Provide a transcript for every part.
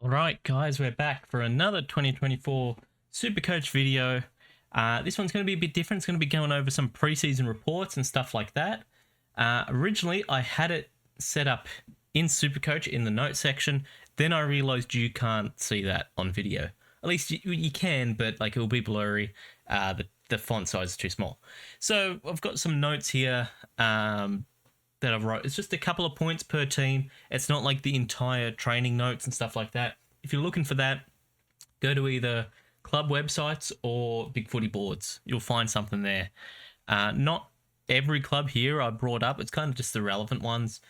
Alright guys, we're back for another 2024 Supercoach video. This one's going to be a bit different. It's going to be going over some preseason reports and stuff like that. Originally, I had it set up in Supercoach in the notes section. Then I realized you can't see that on video. At least you can, but like it will be blurry. The font size is too small. So I've got some notes here that I've wrote. It's just a couple of points per team. It's not like the entire training notes and stuff like that. If you're looking for that, go to either club websites or Big Footy boards. You'll find something there. Not every club here I brought up. It's kind of just the relevant ones.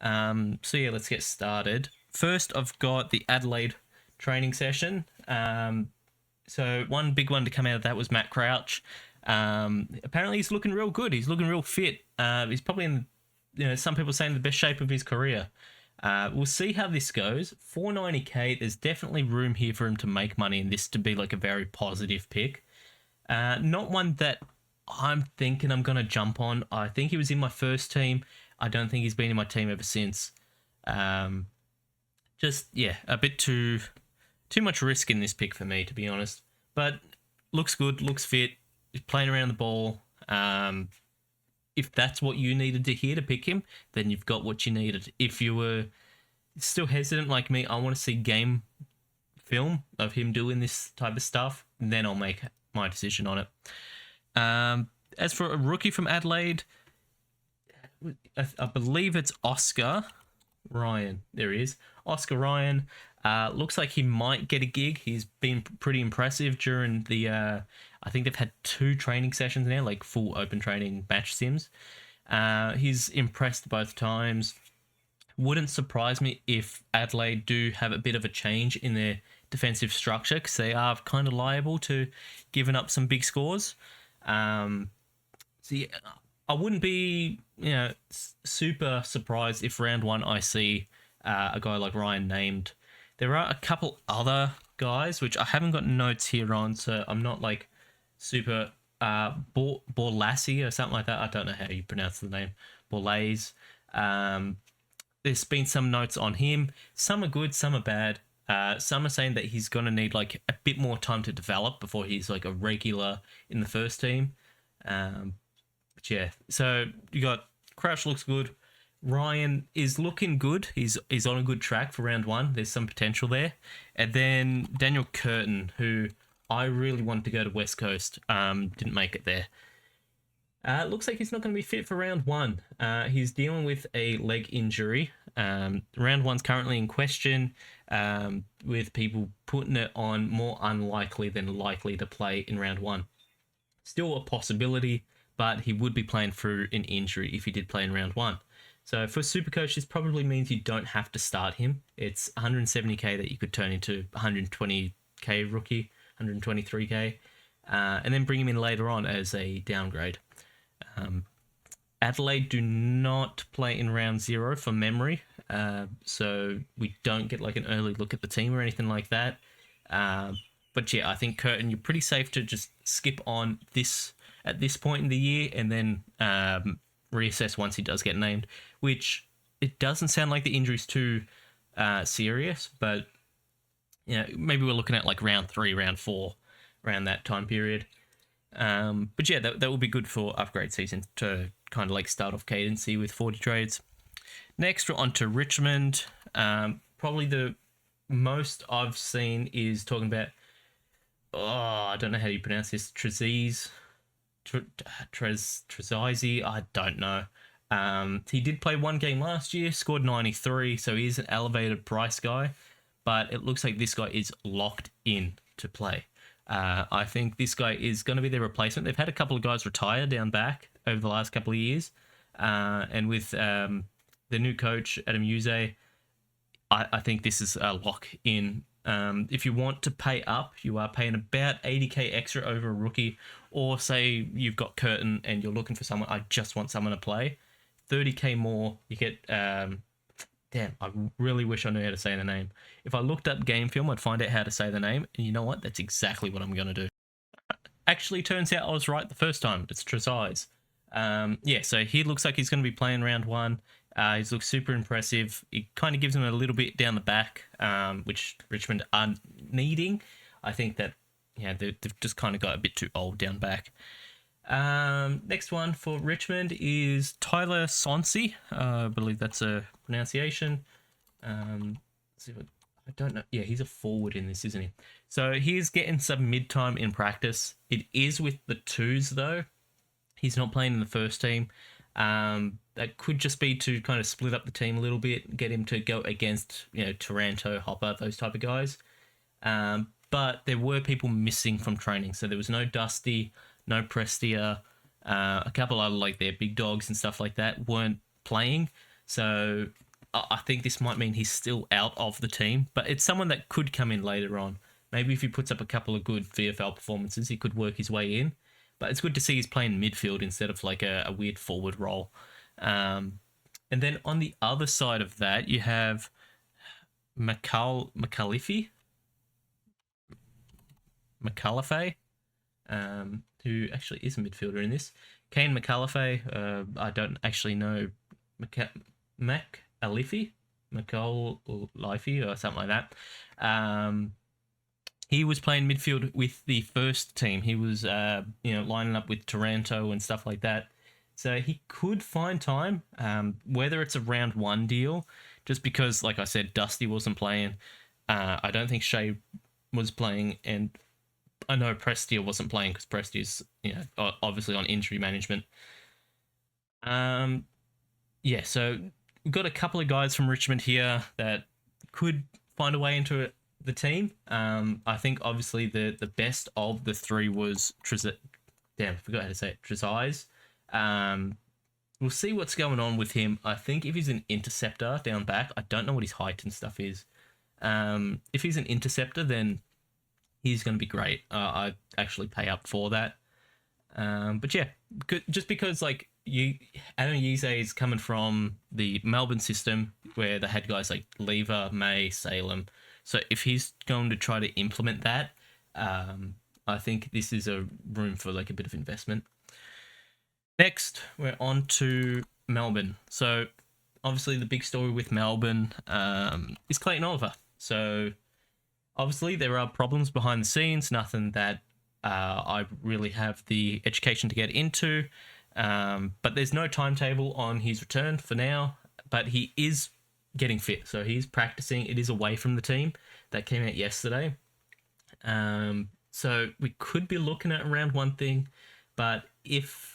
So yeah, let's get started. First, I've got the Adelaide training session. So one big one to come out of that was Matt Crouch. Apparently he's looking real good. He's looking real fit. He's probably in, some people saying the best shape of his career. We'll see how this goes. 490k, there's definitely room here for him to make money and this to be like a very positive pick. Not one that I'm thinking I'm going to jump on. I think he was in my first team. I don't think he's been in my team ever since. Just, yeah, a bit too much risk in this pick for me, to be honest. But looks good, looks fit, he's playing around the ball. If that's what you needed to hear to pick him, then you've got what you needed. If you were still hesitant like me, I want to see game film of him doing this type of stuff, then I'll make my decision on it. As for a rookie from Adelaide, I believe it's Oscar Ryan. There he is. Oscar Ryan. Looks like he might get a gig. He's been pretty impressive during the... I think they've had 2 training sessions now, like full open training match sims. He's impressed both times. Wouldn't surprise me if Adelaide do have a bit of a change in their defensive structure because they are kind of liable to giving up some big scores. So yeah, I wouldn't be super surprised if round 1 I see a guy like Ryan named. There are a couple other guys which I haven't got notes here on, so I'm not like super Borlassi or something like that. I don't know how you pronounce the name. Borlays. There's been some notes on him. Some are good, some are bad. Some are saying that he's going to need like a bit more time to develop before he's like a regular in the first team. But yeah, so you got Crouch looks good. Ryan is looking good. He's on a good track for round 1. There's some potential there. And then Daniel Curtin, who I really wanted to go to West Coast, didn't make it there. Looks like he's not going to be fit for round 1. He's dealing with a leg injury. Round 1's currently in question, with people putting it on more unlikely than likely to play in round 1. Still a possibility, but he would be playing through an injury if he did play in round 1. So for Supercoach, this probably means you don't have to start him. It's 170k that you could turn into 120k rookie, 123k, and then bring him in later on as a downgrade. Adelaide do not play in round 0 for memory, so we don't get like an early look at the team or anything like that. But yeah, I think Curtin, you're pretty safe to just skip on this at this point in the year and then reassess once he does get named, which it doesn't sound like the injury's too serious, but maybe we're looking at like round 3, round 4, around that time period. But yeah, that will be good for upgrade season to kind of like start off cadency with 40 trades. Next, we're on to Richmond. Probably the most I've seen is talking about, I don't know how you pronounce this, Trezize, I don't know. He did play 1 game last year, scored 93, so he is an elevated price guy, but it looks like this guy is locked in to play. I think this guy is going to be their replacement. They've had a couple of guys retire down back over the last couple of years, and with the new coach, Adam Yuze, I think this is a lock in. If you want to pay up, you are paying about 80k extra over a rookie, or say you've got Curtin and you're looking for someone, I just want someone to play, 30k more, you get, damn, I really wish I knew how to say the name. If I looked up game film, I'd find out how to say the name, and you know what? That's exactly what I'm going to do. Actually, turns out I was right the first time. It's Trezize. Yeah, so he looks like he's going to be playing round 1. He's looked super impressive. He kind of gives him a little bit down the back, which Richmond are needing. I think that they've just kind of got a bit too old down back. Next one for Richmond is Tyler Sonsi. I believe that's a pronunciation. See what, I don't know. Yeah, he's a forward in this, isn't he? So he's getting some mid-time in practice. It is with the twos, though. He's not playing in the first team. That could just be to kind of split up the team a little bit, get him to go against, Taranto, Hopper, those type of guys. But there were people missing from training. So there was no Dusty, no Prestia, a couple other their big dogs and stuff like that weren't playing. So I think this might mean he's still out of the team, but it's someone that could come in later on. Maybe if he puts up a couple of good VFL performances, he could work his way in. But it's good to see he's playing midfield instead of a weird forward role. And then on the other side of that, you have McAuliffe, who actually is a midfielder in this. Kane McAuliffe, I don't actually know McAuliffe or something like that. He was playing midfield with the first team. He was, lining up with Taranto and stuff like that. So he could find time, whether it's a round one deal, just because, like I said, Dusty wasn't playing. I don't think Shea was playing, and I know Prestia wasn't playing because Prestia's, obviously on injury management. So we've got a couple of guys from Richmond here that could find a way into the team. I think obviously the best of the three was I forgot how to say it. Trezise. We'll see what's going on with him. I think if he's an interceptor down back, I don't know what his height and stuff is. If he's an interceptor, then he's going to be great. I'd actually pay up for that. But yeah, just because Adam Yze is coming from the Melbourne system where they had guys like Lever, May, Salem. So if he's going to try to implement that, I think this is a room for a bit of investment. Next, we're on to Melbourne. So obviously the big story with Melbourne is Clayton Oliver. So obviously there are problems behind the scenes, nothing that I really have the education to get into. But there's no timetable on his return for now, but he is getting fit. So he's practicing. It is away from the team. That came out yesterday. So we could be looking at around one thing, but if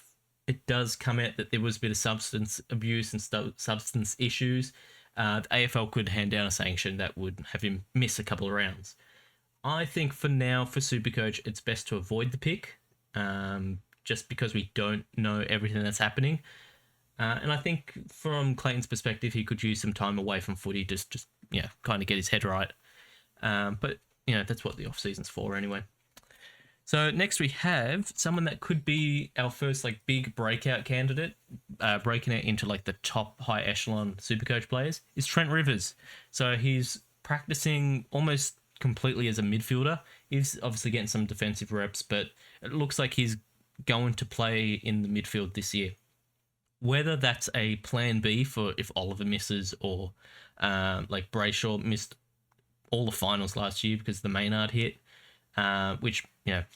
it does come out that there was a bit of substance abuse and substance issues, the AFL could hand down a sanction that would have him miss a couple of rounds. I think for now, for Supercoach, it's best to avoid the pick, just because we don't know everything that's happening. And I think from Clayton's perspective, he could use some time away from footy to just kind of get his head right. But that's what the off season's for anyway. So next we have someone that could be our first big breakout candidate, breaking out into the top high echelon Supercoach players, is Trent Rivers. So he's practicing almost completely as a midfielder. He's obviously getting some defensive reps, but it looks like he's going to play in the midfield this year. Whether that's a plan B for if Oliver misses, or Brayshaw missed all the finals last year because the Maynard hit, which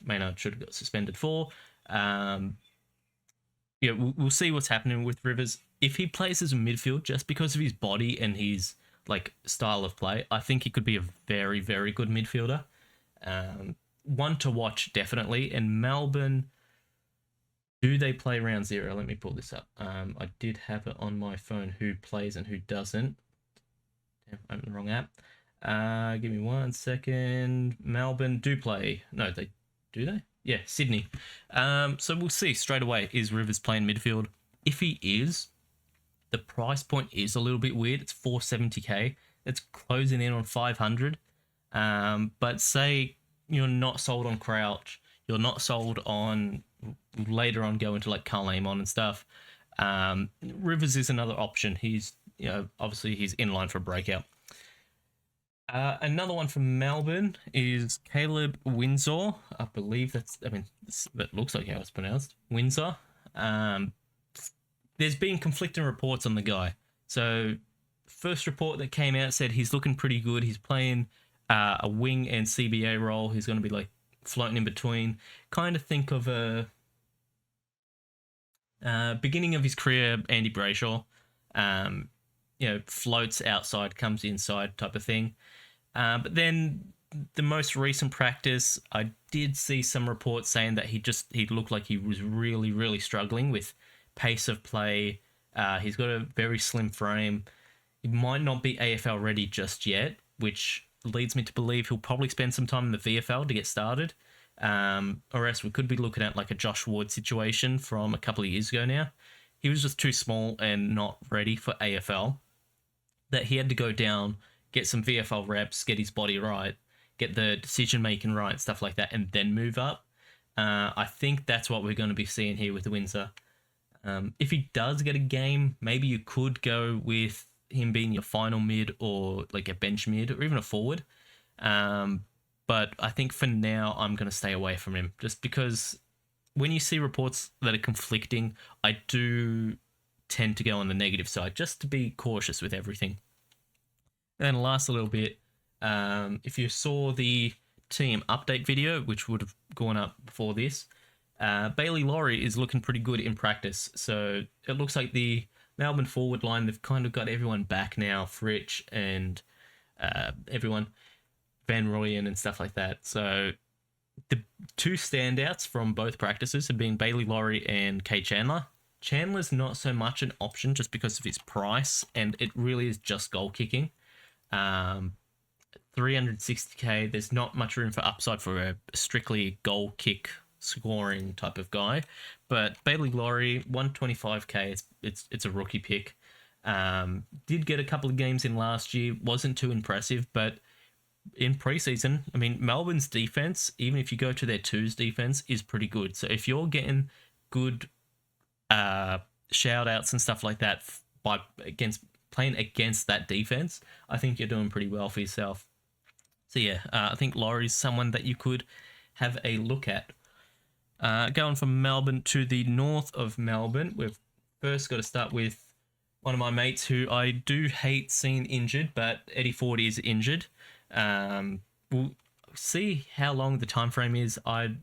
Maynard should have got suspended for. We'll see what's happening with Rivers. If he plays as a midfield, just because of his body and his style of play, I think he could be a very, very good midfielder. One to watch, definitely. And Melbourne, do they play round zero? Let me pull this up. I did have it on my phone, who plays and who doesn't. Damn, I opened the wrong app. Give me 1 second. Melbourne do play. No, do they? Yeah, Sydney. So we'll see straight away. Is Rivers playing midfield? If he is, the price point is a little bit weird. It's $470K. It's closing in on 500. But say you're not sold on Crouch, you're not sold on later on going to Carl Amon and stuff. Rivers is another option. He's obviously he's in line for a breakout. Another one from Melbourne is Caleb Windsor. I believe that looks like how it's pronounced. Windsor. There's been conflicting reports on the guy. So, first report that came out said he's looking pretty good. He's playing a wing and CBA role. He's going to be like floating in between. Kind of think of a beginning of his career, Andy Brayshaw. Floats outside, comes inside type of thing. But then the most recent practice, I did see some reports saying that he looked like he was really, really struggling with pace of play. He's got a very slim frame. He might not be AFL ready just yet, which leads me to believe he'll probably spend some time in the VFL to get started. Or else we could be looking at like a Josh Ward situation from a couple of years ago now. He was just too small and not ready for AFL. That he had to go down, get some VFL reps, get his body right, get the decision making right, stuff like that, and then move up. I think that's what we're going to be seeing here with Windsor. If he does get a game, maybe you could go with him being your final mid or like a bench mid or even a forward. But I think for now, I'm going to stay away from him just because when you see reports that are conflicting, I do tend to go on the negative side just to be cautious with everything. And last a little bit, if you saw the team update video, which would have gone up before this, Bailey Laurie is looking pretty good in practice. So it looks like the Melbourne forward line, they've kind of got everyone back now, Fritsch and everyone, Van Rooyen and stuff like that. So the two standouts from both practices have been Bailey Laurie and Kay Chandler. Chandler's not so much an option just because of his price, and it really is just goal kicking. 360k, there's not much room for upside for a strictly goal kick scoring type of guy. But Bailey Laurie, 125k, it's a rookie pick. Did get a couple of games in last year, wasn't too impressive, but in preseason, I mean, Melbourne's defense, even if you go to their twos defense, is pretty good. So if you're getting good shout outs and stuff like that by playing against that defense, I think you're doing pretty well for yourself. So yeah, I think Laurie's someone that you could have a look at. Going from Melbourne to the north of Melbourne, we've first got to start with one of my mates who I do hate seeing injured, but Eddie Ford is injured. We'll see how long the time frame is. I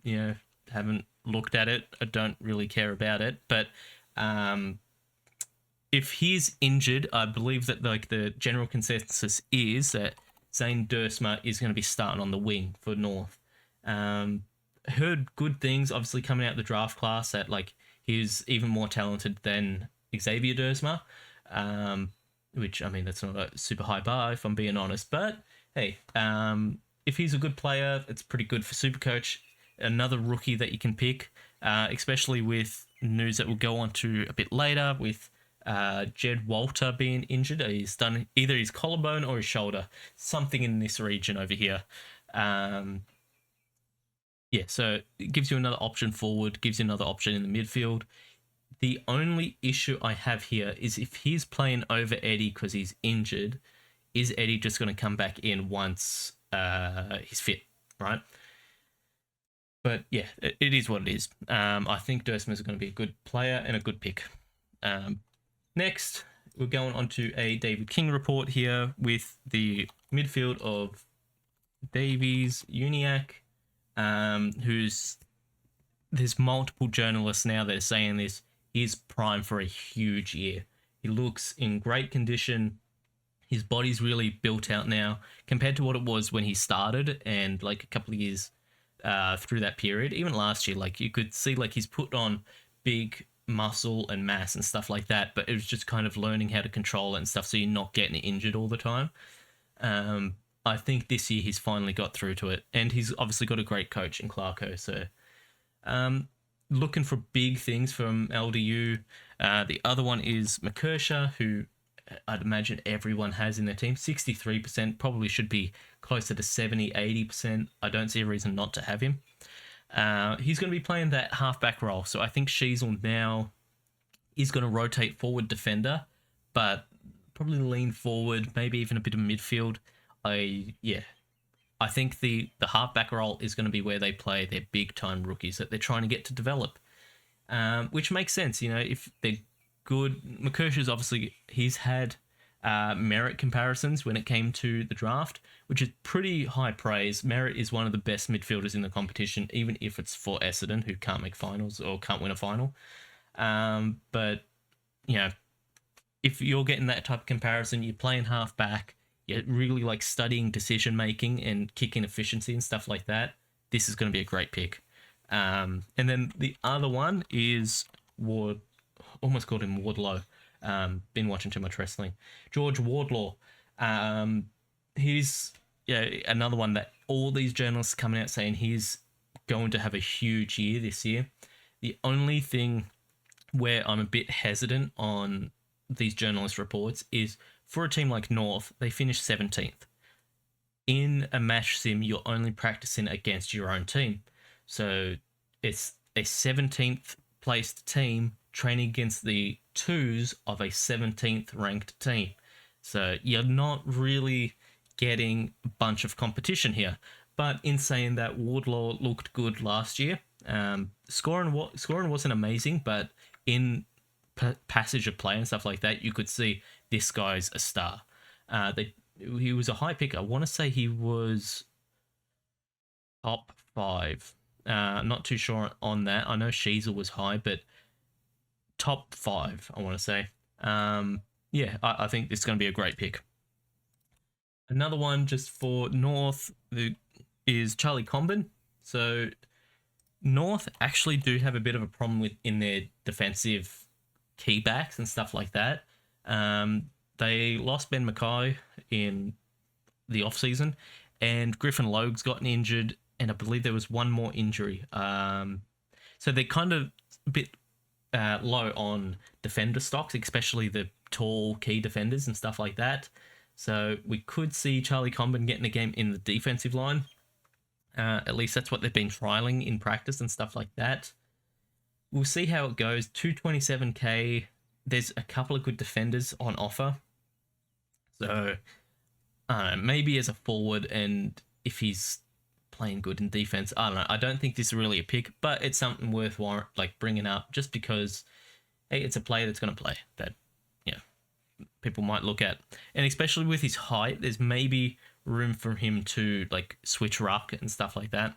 haven't looked at it. I don't really care about it, but if he's injured, I believe that like the general consensus is that Zane Duursma is going to be starting on the wing for North. Heard good things, obviously coming out of the draft class, that like he's even more talented than Xavier Duursma, which I mean that's not a super high bar if I'm being honest, but hey, if he's a good player, it's pretty good for Supercoach. Another rookie that you can pick, especially with news that we'll go on to a bit later with Jed Walter being injured. He's done either his collarbone or his shoulder, something in this region over here. So it gives you another option forward, gives you another option in the midfield. The only issue I have here is if he's playing over Eddie because he's injured, is Eddie just going to come back in once he's fit, right? But yeah, it is what it is. I think Duursma is going to be a good player and a good pick. Next, we're going on to a David King report here with the midfield of Davies, Uniac, there's multiple journalists now that are saying this. He's primed for a huge year. He looks in great condition. His body's really built out now compared to what it was when he started and like a couple of years through that period. Even last year, like you could see like he's put on big muscle and mass and stuff like that, but it was just kind of learning how to control it and stuff so you're not getting injured all the time. I think this year he's finally got through to it, and he's obviously got a great coach in Clarko. So looking for big things from LDU. The other one is McKershaw, who I'd imagine everyone has in their team. 63%, probably should be closer to 70, 80%. I don't see a reason not to have him. He's going to be playing that halfback role, so I think Sheasel now is going to rotate forward defender, but probably lean forward, maybe even a bit of midfield. I think the halfback role is going to be where they play their big time rookies that they're trying to get to develop, which makes sense. If they're good. McKersher's obviously, he's had merit comparisons when it came to the draft, which is pretty high praise. Merritt is one of the best midfielders in the competition, even if it's for Essendon, who can't make finals or can't win a final. But, you know, if you're getting that type of comparison, you're playing half back, you're really like studying decision making and kicking efficiency and stuff like that, this is going to be a great pick. And then the other one is Ward, almost called him Wardlow. Been watching too much wrestling. George Wardlaw. He's another one that all these journalists coming out saying he's going to have a huge year this year. The only thing where I'm a bit hesitant on these journalist reports is for a team like North, they finished 17th. In a match sim, you're only practicing against your own team. So it's a 17th placed team training against the twos of a 17th ranked team. So you're not really getting a bunch of competition here. But in saying that, Wardlaw looked good last year. Scoring wasn't amazing, but in passage of play and stuff like that, you could see this guy's a star. He was a high pick. I want to say he was top 5. Not too sure on that. I know Sheasel was high, but top 5, I want to say. I think this is going to be a great pick. Another one just for North is Charlie Comben. So North actually do have a bit of a problem in their defensive key backs and stuff like that. They lost Ben Mackay in the off-season, and Griffin Logue's gotten injured, and I believe there was one more injury. So they're kind of a bit low on defender stocks, especially the tall key defenders and stuff like that. So we could see Charlie Comben getting a game in the defensive line. At least that's what they've been trialing in practice and stuff like that. We'll see how it goes. 227k. There's a couple of good defenders on offer. So maybe as a forward, and if he's playing good in defense, I don't know. I don't think this is really a pick, but it's something worth bringing up just because, hey, it's a player that's going to play that, people might look at. And especially with his height, there's maybe room for him to switch ruck and stuff like that.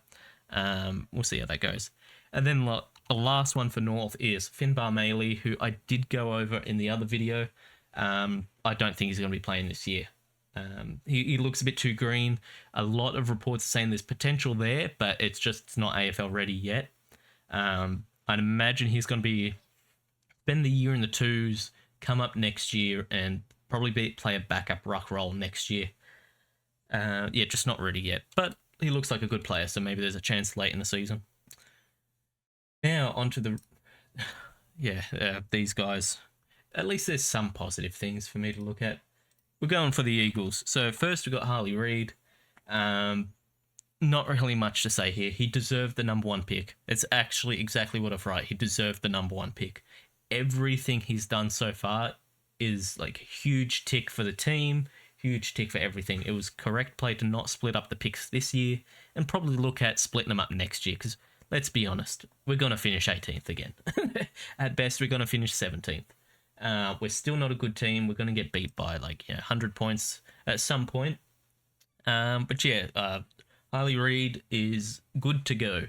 We'll see how that goes. And then the last one for North is Finbar Maley, who I did go over in the other video. I don't think he's going to be playing this year. He looks a bit too green. A lot of reports are saying there's potential there, but it's not AFL ready yet. I'd imagine he's going to spend the year in the twos, come up next year, and probably play a backup ruck role next year. Just not ready yet. But he looks like a good player, so maybe there's a chance late in the season. Now, onto these guys. At least there's some positive things for me to look at. We're going for the Eagles. So first we've got Harley Reid. Not really much to say here. He deserved the number 1 pick. It's actually exactly what I've written. He deserved the number 1 pick. Everything he's done so far is a huge tick for the team, huge tick for everything. It was correct play to not split up the picks this year and probably look at splitting them up next year, because let's be honest, we're going to finish 18th again. At best, we're going to finish 17th. We're still not a good team. We're going to get beat by 100 points at some point. Harley Reid is good to go.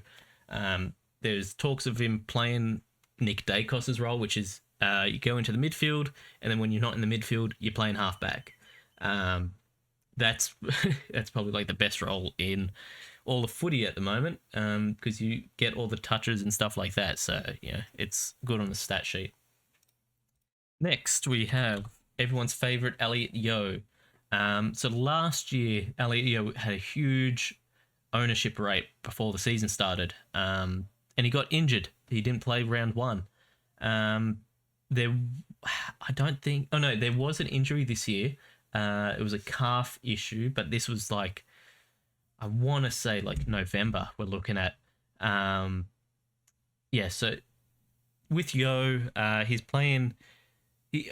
There's talks of him playing Nick Dacos's role, which is you go into the midfield, and then when you're not in the midfield, you're playing halfback. That's probably the best role in all the footy at the moment, because you get all the touches and stuff like that. So it's good on the stat sheet. Next, we have everyone's favourite Elliot Yeo. So last year, Elliot Yeo had a huge ownership rate before the season started, and he got injured. He didn't play round 1. There was an injury this year. It was a calf issue, but this was I want to say November we're looking at. So with Yo, he's playing.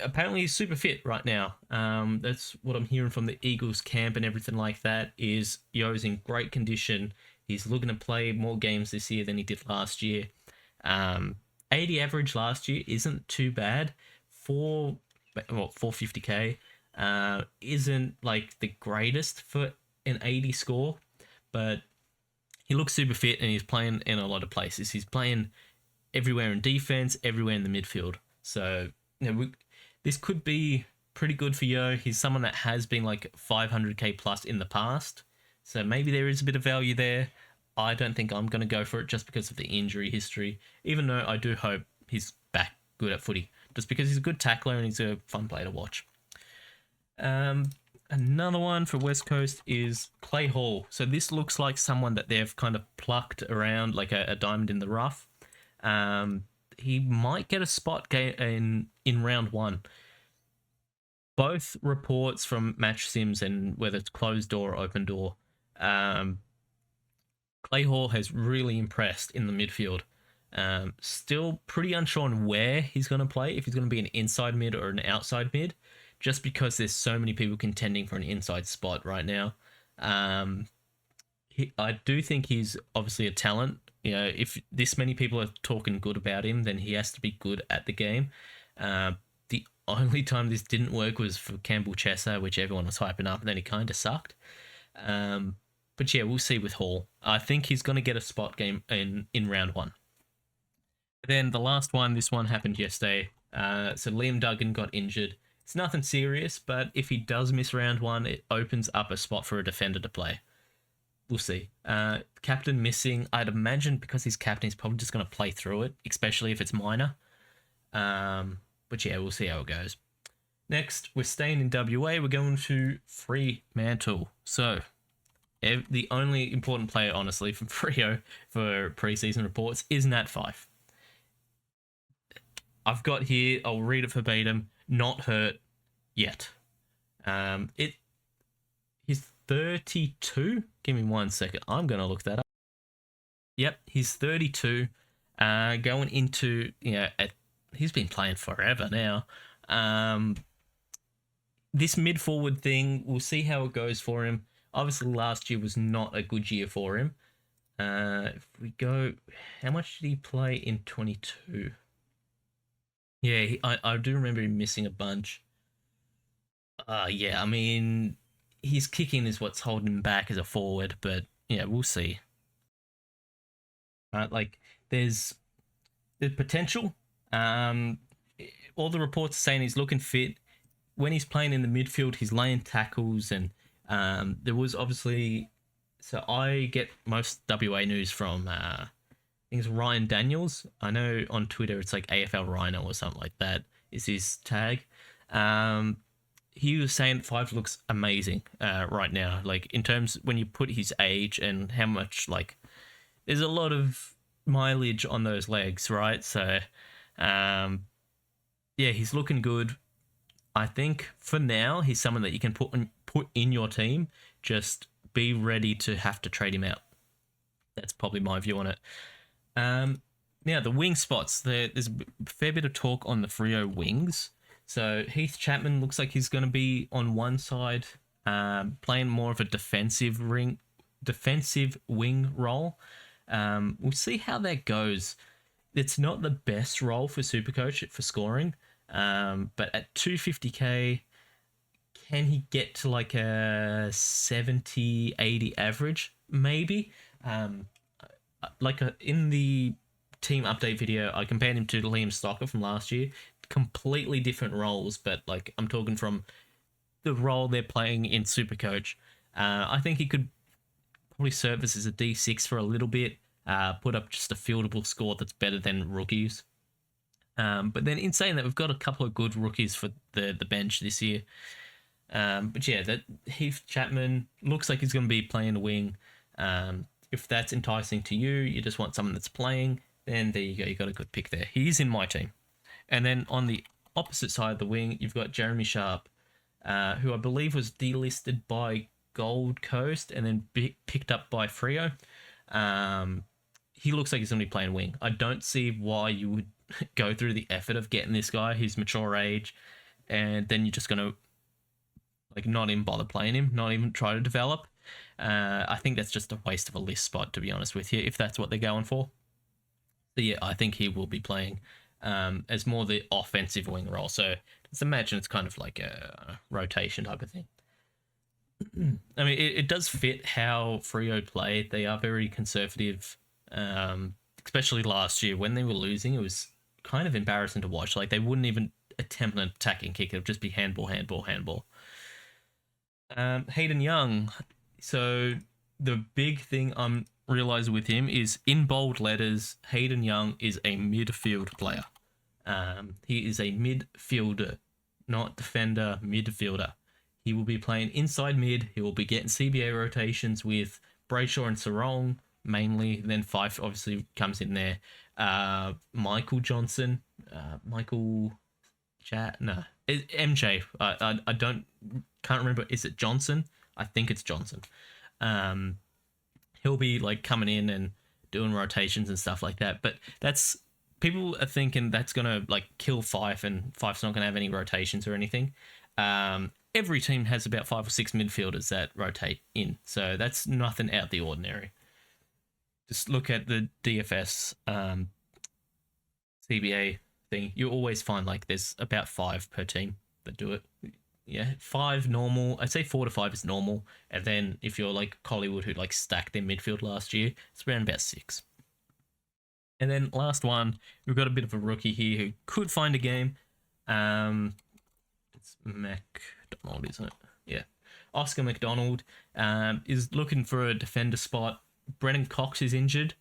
Apparently he's super fit right now. That's what I'm hearing from the Eagles camp and everything like that. Is Yo's in great condition. He's looking to play more games this year than he did last year. 80 average last year isn't too bad 450k isn't like the greatest for an 80 score, but he looks super fit and he's playing in a lot of places. He's playing everywhere in defense, everywhere in the midfield. So this could be pretty good for Yo. He's someone that has been like 500k plus in the past, so maybe there is a bit of value there. I don't think I'm going to go for it just because of the injury history, even though I do hope he's back good at footy, just because he's a good tackler and he's a fun player to watch. Another one for West Coast is Clay Hall. So this looks like someone that they've kind of plucked around like a diamond in the rough. He might get a spot in round one. Both reports from Match Sims and whether it's closed door or open door, Clay Hall has really impressed in the midfield. Still pretty unsure on where he's going to play, if he's going to be an inside mid or an outside mid, just because there's so many people contending for an inside spot right now. I do think he's obviously a talent. You know, if this many people are talking good about him, then he has to be good at the game. The only time this didn't work was for Campbell Chesser, which everyone was hyping up, and then he kind of sucked. But yeah, we'll see with Hall. I think he's going to get a spot game in round one. Then the last one, this one happened yesterday. So Liam Duggan got injured. It's nothing serious, but if he does miss round one, it opens up a spot for a defender to play. We'll see. Captain missing. I'd imagine because he's captain, he's probably just going to play through it, especially if it's minor. But yeah, we'll see how it goes. Next, we're staying in WA. We're going to Fremantle. So the only important player, honestly, from Freo for preseason reports is Nat Fyfe. I've got here, I'll read it verbatim, not hurt yet. He's 32. Give me 1 second. I'm going to look that up. Yep, he's 32. Going into, he's been playing forever now. This mid-forward thing, we'll see how it goes for him. Obviously, last year was not a good year for him. If we go, how much did he play in 22? Yeah, I do remember him missing a bunch. Yeah, I mean, his kicking is what's holding him back as a forward, but yeah, we'll see. Right, like there's potential. All the reports are saying he's looking fit. When he's playing in the midfield, he's laying tackles, and there was obviously. So I get most WA news from I think it's Ryan Daniels. I know on Twitter it's like AFL Rhino or something like that is his tag. He was saying Fyfe looks amazing right now. Like in terms when you put his age and how much like there's a lot of mileage on those legs, right? So yeah, he's looking good. I think for now he's someone that you can put in your team. Just be ready to have to trade him out. That's probably my view on it. Now the wing spots. There's a fair bit of talk on the Freo wings. So Heath Chapman looks like he's going to be on one side, playing more of a defensive wing role. We'll see how that goes. It's not the best role for Supercoach for scoring, but at 250k, can he get to like a 70, 80 average? Maybe. In the team update video, I compared him to Liam Stocker from last year. Completely different roles, but like I'm talking from the role they're playing in Supercoach. I think he could probably service as a D6 for a little bit, put up just a fieldable score that's better than rookies. But then in saying that, we've got a couple of good rookies for the bench this year. But yeah, that Heath Chapman looks like he's going to be playing a wing. If that's enticing to you, you just want someone that's playing, then there you go. You got a good pick there. He's in my team. And then on the opposite side of the wing, you've got Jeremy Sharp, who I believe was delisted by Gold Coast and then picked up by Freo. He looks like he's going to be playing wing. I don't see why you would go through the effort of getting this guy, his mature age, and then you're just going to like not even bother playing him, not even try to develop. I think that's just a waste of a list spot, to be honest with you, if that's what they're going for. So yeah, I think he will be playing. as more the offensive wing role. So just imagine it's kind of like a rotation type of thing. I mean, it does fit how Freo play. They are very conservative, especially last year when they were losing. It was kind of embarrassing to watch. Like, they wouldn't even attempt an attacking kick. It would just be handball, handball, handball. Hayden Young. So the big thing I'm realizing with him is in bold letters, Hayden Young is a midfield player. He is a midfielder, not defender, midfielder. He will be playing inside mid. He will be getting CBA rotations with Brayshaw and Sarong mainly. Then Fife obviously comes in there. Michael Johnson, Michael Chat, no, MJ. I can't remember. Is it Johnson? I think it's Johnson. He'll be like coming in and doing rotations and stuff like that. But that's, people are thinking that's gonna like kill Fife, and Fife's not gonna have any rotations or anything. Every team has about 5 or 6 midfielders that rotate in, so that's nothing out of the ordinary. Just look at the DFS CBA thing. You always find like there's about 5 per team that do it. Yeah, 5 normal. I'd say 4 to 5 is normal, and then if you're like Collingwood, who like stacked their midfield last year, it's around about 6. And then last one, we've got a bit of a rookie here who could find a game. It's McDonald, isn't it? Yeah. Oscar McDonald is looking for a defender spot. Brennan Cox is injured.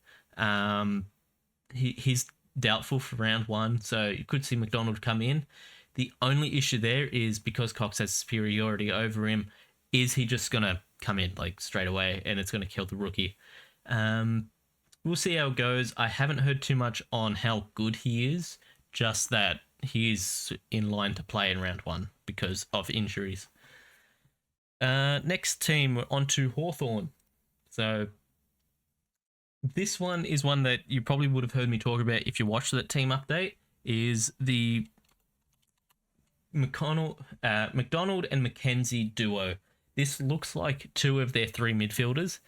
He's doubtful for round 1, so you could see McDonald come in. The only issue there is because Cox has superiority over him, is he just going to come in like straight away and it's going to kill the rookie? We'll see how it goes. I haven't heard too much on how good he is, just that he is in line to play in round 1 because of injuries. Next team, we're on to Hawthorn. So this one is one that you probably would have heard me talk about if you watched that team update, is the McDonald and McKenzie duo. This looks like 2 of their 3 midfielders.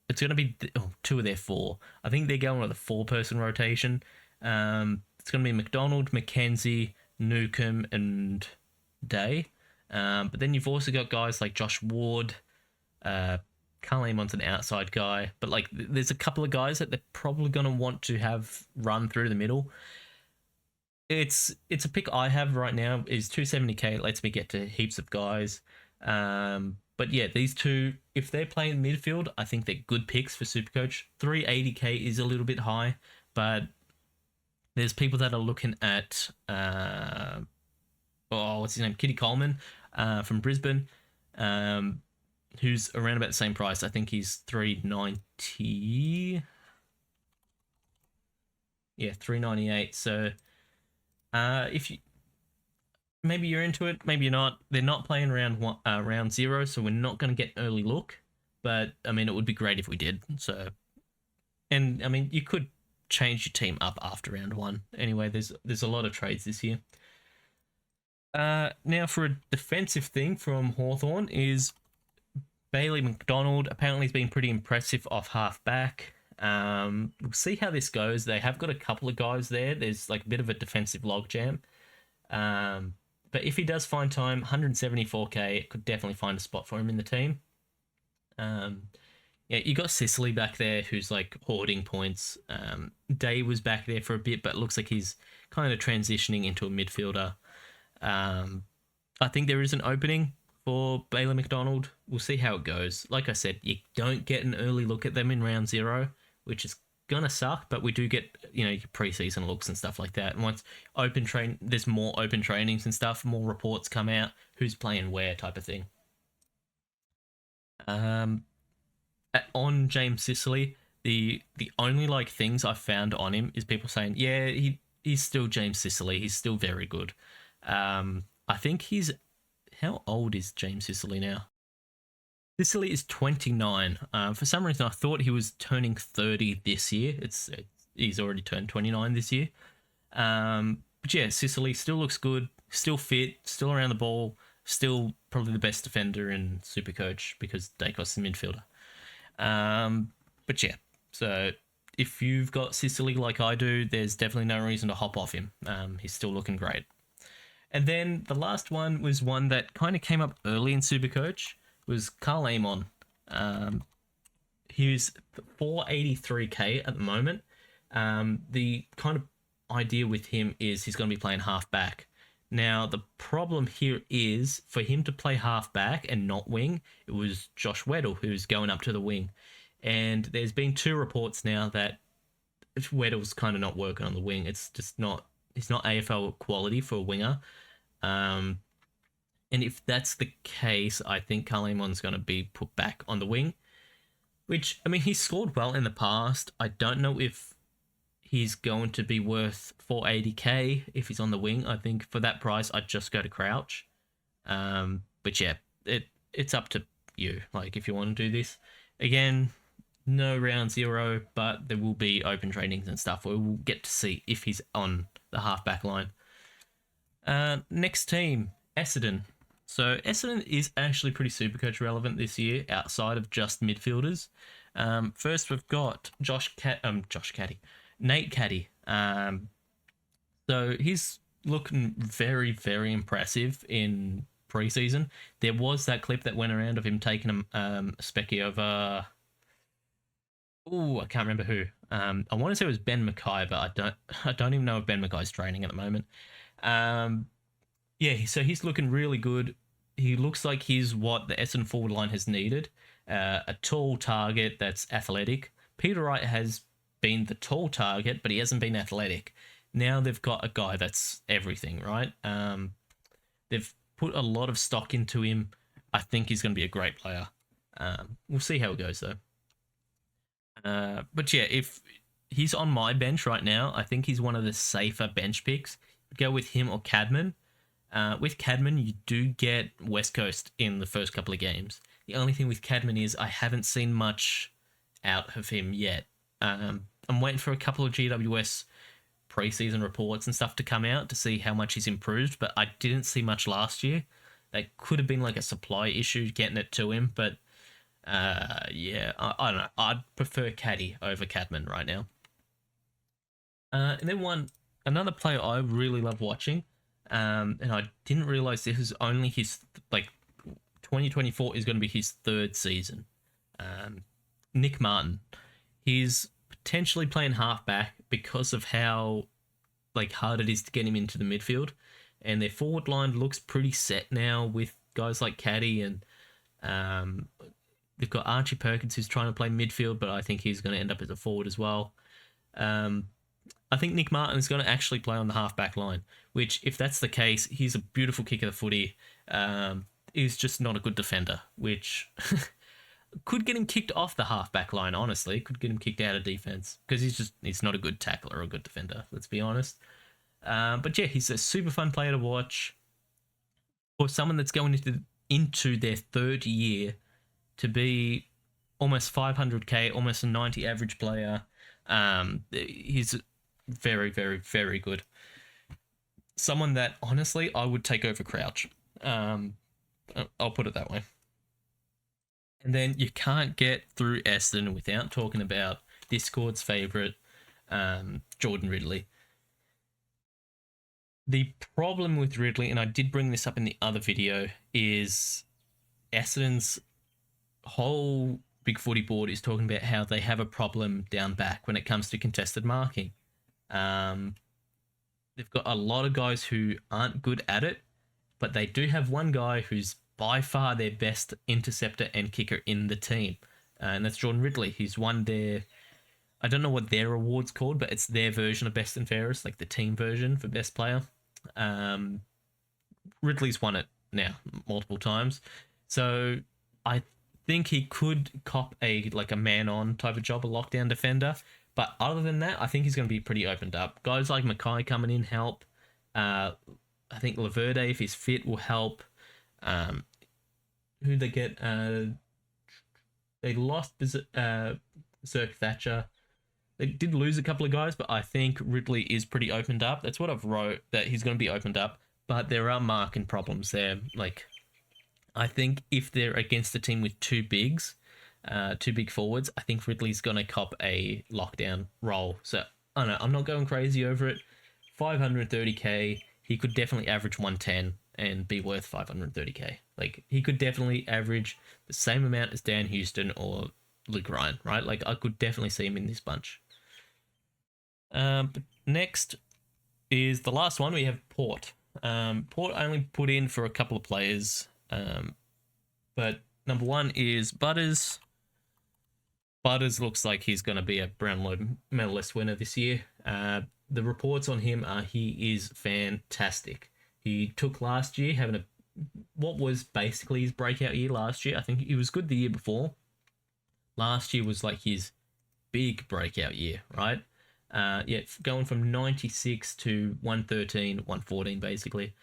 It's going to be 2 of their 4. I think they're going with a 4-person rotation. It's going to be McDonald, McKenzie, Newcomb, and Day. But then you've also got guys like Josh Ward. Carlemon's an outside guy. But like, there's a couple of guys that they're probably going to want to have run through the middle. It's a pick I have right now. Is 270k. It lets me get to heaps of guys. But yeah, these 2, if they're playing midfield, I think they're good picks for Supercoach. 380k is a little bit high, but there's people that are looking at, what's his name? Kitty Coleman from Brisbane, who's around about the same price. I think he's 390. Yeah, 398. So if you, maybe you're into it, maybe you're not. They're not playing round 0, so we're not going to get an early look. But I mean, it would be great if we did. So, and I mean, you could change your team up after round 1. Anyway, there's a lot of trades this year. Now for a defensive thing from Hawthorn is Bailey McDonald. Apparently he's been pretty impressive off half back. We'll see how this goes. They have got a couple of guys there. There's like a bit of a defensive logjam. But if he does find time, 174k, could definitely find a spot for him in the team. Yeah, you got Sicily back there who's like hoarding points. Day was back there for a bit, but looks like he's kind of transitioning into a midfielder. I think there is an opening for Bailey McDonald. We'll see how it goes. Like I said, you don't get an early look at them in round 0, which is gonna suck, but we do get, your preseason looks and stuff like that. And once there's more open trainings and stuff, more reports come out, who's playing where type of thing. On James Sicily, the only like things I've found on him is people saying, yeah, he's still James Sicily. He's still very good. I think how old is James Sicily now? Sicily is 29. For some reason, I thought he was turning 30 this year. He's already turned 29 this year. But yeah, Sicily still looks good, still fit, still around the ball, still probably the best defender in Supercoach because Dacos is a midfielder. But yeah, so if you've got Sicily like I do, there's definitely no reason to hop off him. He's still looking great. And then the last one was one that kind of came up early in Supercoach, was Carl Amon. He's 483k at the moment. The kind of idea with him is he's going to be playing half back. Now, the problem here is for him to play half back and not wing, it was Josh Weddle who's going up to the wing. And there's been 2 reports now that Weddle's kind of not working on the wing. It's just not, he's not AFL quality for a winger. And if that's the case, I think Carl Amon's going to be put back on the wing. Which, I mean, he's scored well in the past. I don't know if he's going to be worth 480k if he's on the wing. I think for that price, I'd just go to Crouch. But yeah, it's up to you. Like, if you want to do this. Again, no round 0, but there will be open trainings and stuff where we'll get to see if he's on the half-back line. Next team, Essendon. So Essendon is actually pretty Supercoach relevant this year outside of just midfielders. First, we've got Nate Caddy. So he's looking very, very impressive in preseason. There was that clip that went around of him taking a specky over. Oh, I can't remember who. I want to say it was Ben Mackay, but I don't even know if Ben Mackay's training at the moment. Yeah, so he's looking really good. He looks like he's what the Essendon forward line has needed. A tall target that's athletic. Peter Wright has been the tall target, but he hasn't been athletic. Now they've got a guy that's everything, right? They've put a lot of stock into him. I think he's going to be a great player. We'll see how it goes, though. But yeah, if he's on my bench right now, I think he's one of the safer bench picks. Go with him or Cadman. With Cadman, you do get West Coast in the first couple of games. The only thing with Cadman is I haven't seen much out of him yet. I'm waiting for a couple of GWS preseason reports and stuff to come out to see how much he's improved, but I didn't see much last year. That could have been like a supply issue getting it to him, but yeah, I don't know. I'd prefer Caddy over Cadman right now. And then another player I really love watching, and I didn't realize this is only his, 2024 is going to be his 3rd season. Nick Martin. He's potentially playing halfback because of how hard it is to get him into the midfield. And their forward line looks pretty set now with guys like Caddy, and they've got Archie Perkins who's trying to play midfield, but I think he's going to end up as a forward as well. I think Nick Martin is going to actually play on the half-back line, which, if that's the case, he's a beautiful kick of the footy. He's just not a good defender, which could get him kicked off the half-back line, honestly. Could get him kicked out of defense, because he's not a good tackler or a good defender, let's be honest. But yeah, he's a super fun player to watch. For someone that's going into their 3rd year, to be almost 500k, almost a 90 average player, he's very, very, very good. Someone that, honestly, I would take over Crouch. I'll put it that way. And then you can't get through Essendon without talking about Discord's favourite, Jordan Ridley. The problem with Ridley, and I did bring this up in the other video, is Essendon's whole Big Footy board is talking about how they have a problem down back when it comes to contested marking. They've got a lot of guys who aren't good at it, but they do have one guy who's by far their best interceptor and kicker in the team, and that's Jordan Ridley. He's won their, I don't know what their award's called, but it's their version of best and fairest, like the team version for best player. Ridley's won it now multiple times, so I think he could cop a man-on type of job, a lockdown defender. But other than that, I think he's going to be pretty opened up. Guys like Mackay coming in help. I think Laverde, if he's fit, will help. Who they get? They lost Zerk Thatcher. They did lose a couple of guys, but I think Ridley is pretty opened up. That's what I've wrote, that he's going to be opened up. But there are marking problems there. I think if they're against a team with 2 bigs, two big forwards. I think Ridley's going to cop a lockdown role. So I don't know. I'm not going crazy over it. 530k. He could definitely average 110 and be worth 530k. Like he could definitely average the same amount as Dan Houston or Luke Ryan, right? Like I could definitely see him in this bunch. But next is the last one. We have Port. Port only put in for a couple of players, but number one is Butters. Butters looks like he's going to be a Brownlow medalist winner this year. The reports on him are he is fantastic. He took last year having what was basically his breakout year last year. I think he was good the year before. Last year was like his big breakout year, right? Yeah, going from 96 to 113, 114 basically.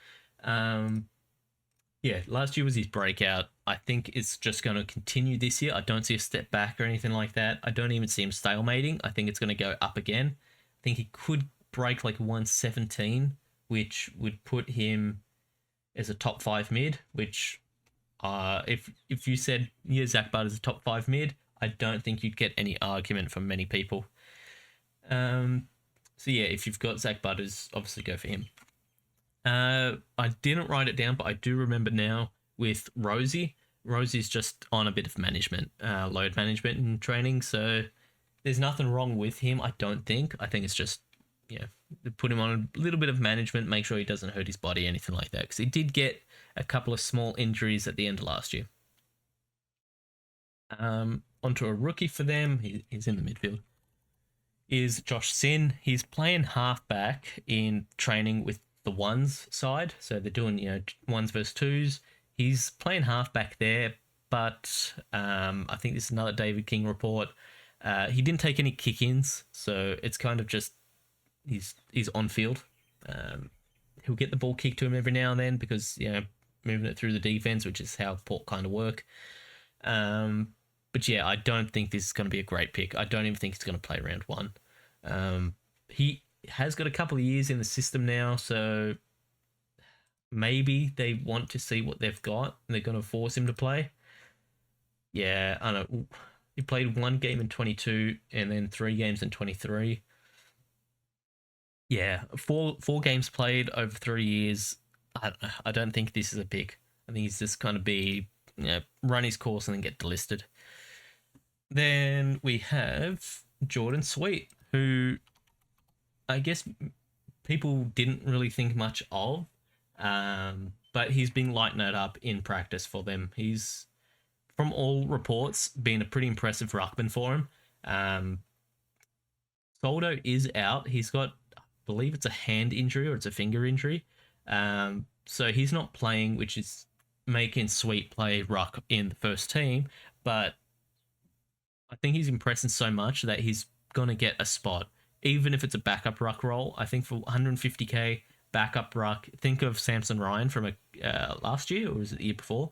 Yeah, last year was his breakout. I think it's just going to continue this year. I don't see a step back or anything like that. I don't even see him stalemating. I think it's going to go up again. I think he could break like 117, which would put him as a top 5 mid, which if you said, yeah, Zach Butters is a top 5 mid, I don't think you'd get any argument from many people. So yeah, if you've got Zach Butters, obviously go for him. I didn't write it down, but I do remember now with Rosie. Rosie's just on a bit of management, load management and training, so there's nothing wrong with him, I don't think. I think it's just, yeah, put him on a little bit of management, make sure he doesn't hurt his body, anything like that, because he did get a couple of small injuries at the end of last year. Onto a rookie for them, he's in the midfield, is Josh Sin. He's playing halfback in training with the ones side, so they're doing, you know, ones versus twos. He's playing halfback there, but I think this is another David King report. He didn't take any kick-ins, so it's kind of just he's on field. He'll get the ball kicked to him every now and then because, you know, moving it through the defense, which is how Port kind of work. But yeah, I don't think this is going to be a great pick. I don't even think he's going to play round one. He has got a couple of years in the system now, so maybe they want to see what they've got and they're going to force him to play. Yeah, I don't know. He played one game in 22 and then 3 games in 23. Yeah, four games played over 3 years. I don't think this is a pick. I think he's just going to be, you know, run his course and then get delisted. Then we have Jordan Sweet, who I guess people didn't really think much of, but he's been lighting it up in practice for them. He's, from all reports, been a pretty impressive ruckman for him. Soldo is out. He's got, I believe it's a hand injury or it's a finger injury. So he's not playing, which is making Sweet play ruck in the first team, but I think he's impressing so much that he's going to get a spot, even if it's a backup ruck role. I think for 150k backup ruck, think of Samson Ryan from last year, or was it the year before?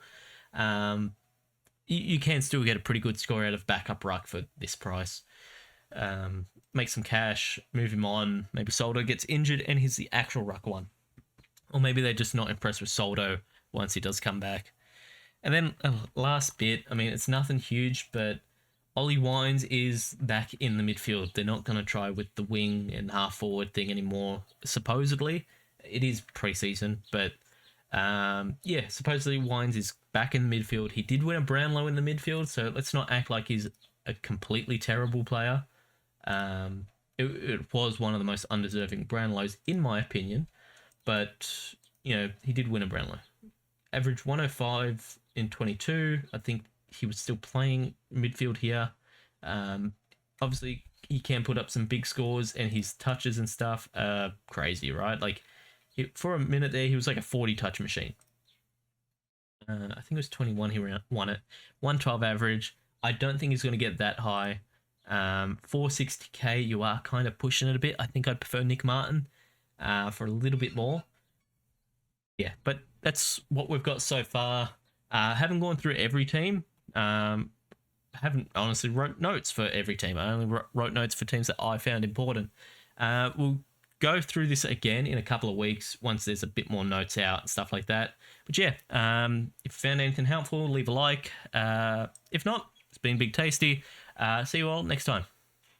You can still get a pretty good score out of backup ruck for this price. Make some cash, move him on. Maybe Soldo gets injured and he's the actual ruck one. Or maybe they're just not impressed with Soldo once he does come back. And then last bit, I mean, it's nothing huge, but Ollie Wines is back in the midfield. They're not going to try with the wing and half forward thing anymore, supposedly. It is preseason, but yeah, supposedly Wines is back in the midfield. He did win a Brownlow in the midfield, so let's not act like he's a completely terrible player. It was one of the most undeserving Brownlows, in my opinion, but, you know, he did win a Brownlow. Average 105 in 22. I think he was still playing midfield here. Obviously, he can put up some big scores, and his touches and stuff are crazy, right? Like, for a minute there, he was like a 40-touch machine. I think it was 21 he won it. 112 average. I don't think he's going to get that high. 460k, you are kind of pushing it a bit. I think I'd prefer Nick Martin for a little bit more. Yeah, but that's what we've got so far. Haven't gone through every team. Haven't honestly wrote notes for every team. I only wrote notes for teams that I found important. We'll go through this again in a couple of weeks once there's a bit more notes out and stuff like that. But yeah, if you found anything helpful, leave a like. If not, It's been Big Tasty. See you all next time.